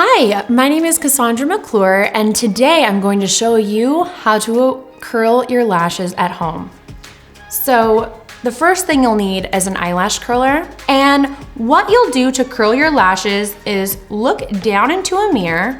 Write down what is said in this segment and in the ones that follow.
Hi, my name is Cassandra McClure, and today I'm going to show you how to curl your lashes at home. So the first thing you'll need is an eyelash curler, and what you'll do to curl your lashes is look down into a mirror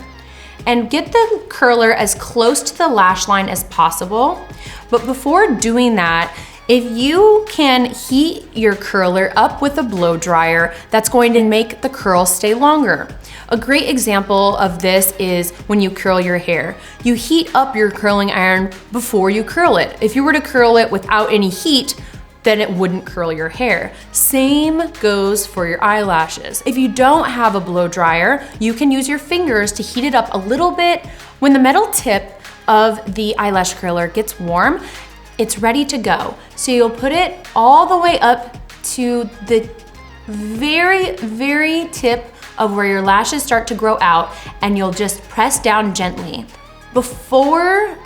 and get the curler as close to the lash line as possible. But before doing that, if you can heat your curler up with a blow dryer, that's going to make the curl stay longer. A great example of this is when you curl your hair. You heat up your curling iron before you curl it. If you were to curl it without any heat, then it wouldn't curl your hair. Same goes for your eyelashes. If you don't have a blow dryer, you can use your fingers to heat it up a little bit. When the metal tip of the eyelash curler gets warm, it's ready to go. So you'll put it all the way up to the very, very tip of where your lashes start to grow out, and you'll just press down gently. Before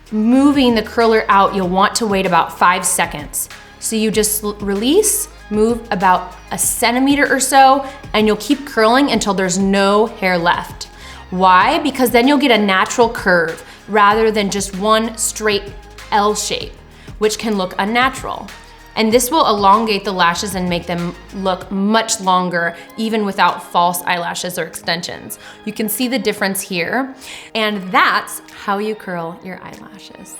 moving the curler out, you'll want to wait about 5 seconds. So you just release, move about a centimeter or so, and you'll keep curling until there's no hair left. Why? Because then you'll get a natural curve rather than just one straight L shape, which can look unnatural. And this will elongate the lashes and make them look much longer, even without false eyelashes or extensions. You can see the difference here, and that's how you curl your eyelashes.